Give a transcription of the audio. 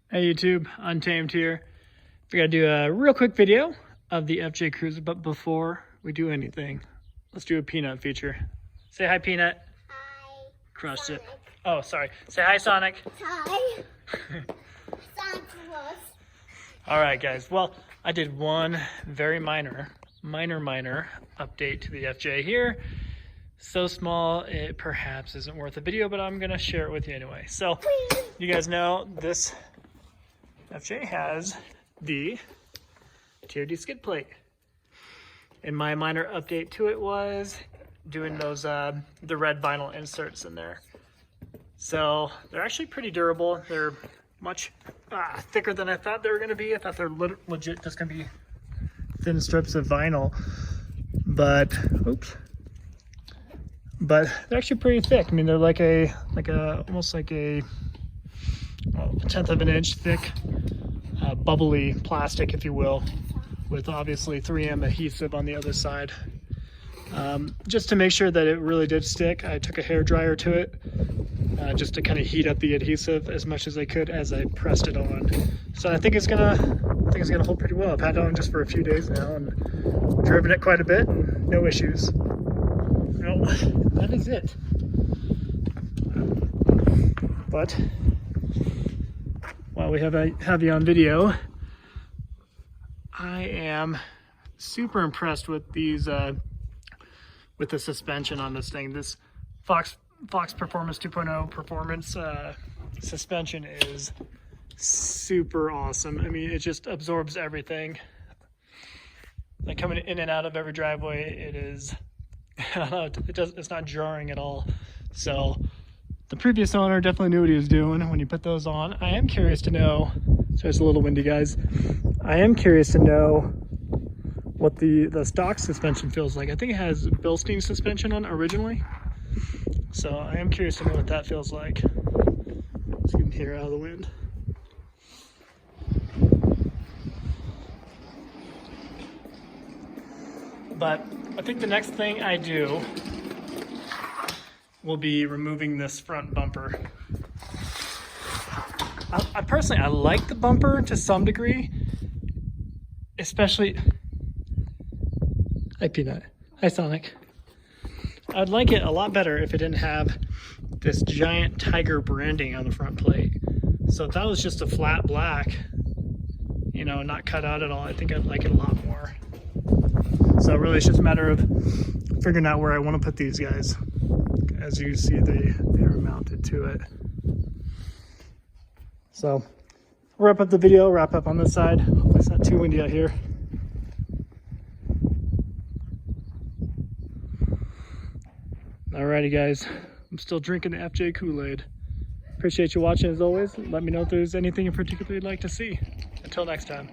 Hey YouTube, Untamed here. We gotta do a real quick video of the FJ Cruiser, but before we do anything, let's do a Peanut feature. Say hi, Peanut. Hi. Crushed Sonic. it. Oh, sorry. Say hi, Sonic. Hi. Sonic was. All right, guys. Well, I did one very minor update to the FJ here. So small, it perhaps isn't worth a video, but I'm gonna share it with you anyway. So, you guys know this FJ has the TRD skid plate. And my minor update to it was doing those the red vinyl inserts in there. So they're actually pretty durable. They're much thicker than I thought they were going to be. I thought they're legit just going to be thin strips of vinyl, but they're actually pretty thick. I mean, they're like almost like a 1/10 of an inch thick, bubbly plastic, if you will, with obviously 3M adhesive on the other side. Just to make sure that it really did stick, I took a hair dryer to it just to kind of heat up the adhesive as much as I could as I pressed it on. So I think it's gonna hold pretty well. I've had it on just for a few days now and driven it quite a bit, and no issues. Well, that is it. But while we have you on video, I am super impressed with these with the suspension on this thing. This Fox Performance 2.0 performance suspension is super awesome. I mean, it just absorbs everything. Like coming in and out of every driveway, it is it's not jarring at all. So the previous owner definitely knew what he was doing when he put those on. I am curious to know, so it's a little windy, guys. I am curious to know what the stock suspension feels like. I think it has Bilstein suspension on it originally. So I am curious to know what that feels like. Let's get here out of the wind. But I think the next thing I do will be removing this front bumper. I personally like the bumper to some degree, especially. Hi, Peanut. Hi, Sonic. I'd like it a lot better if it didn't have this giant tiger branding on the front plate. So if that was just a flat black, you know, not cut out at all, I think I'd like it a lot more. So really it's just a matter of figuring out where I want to put these guys. As you see, they are mounted to it. So wrap up the video, wrap up on this side. Hopefully it's not too windy out here. Alrighty guys, I'm still drinking the FJ Kool-Aid. Appreciate you watching as always. Let me know if there's anything in particular you'd like to see. Until next time.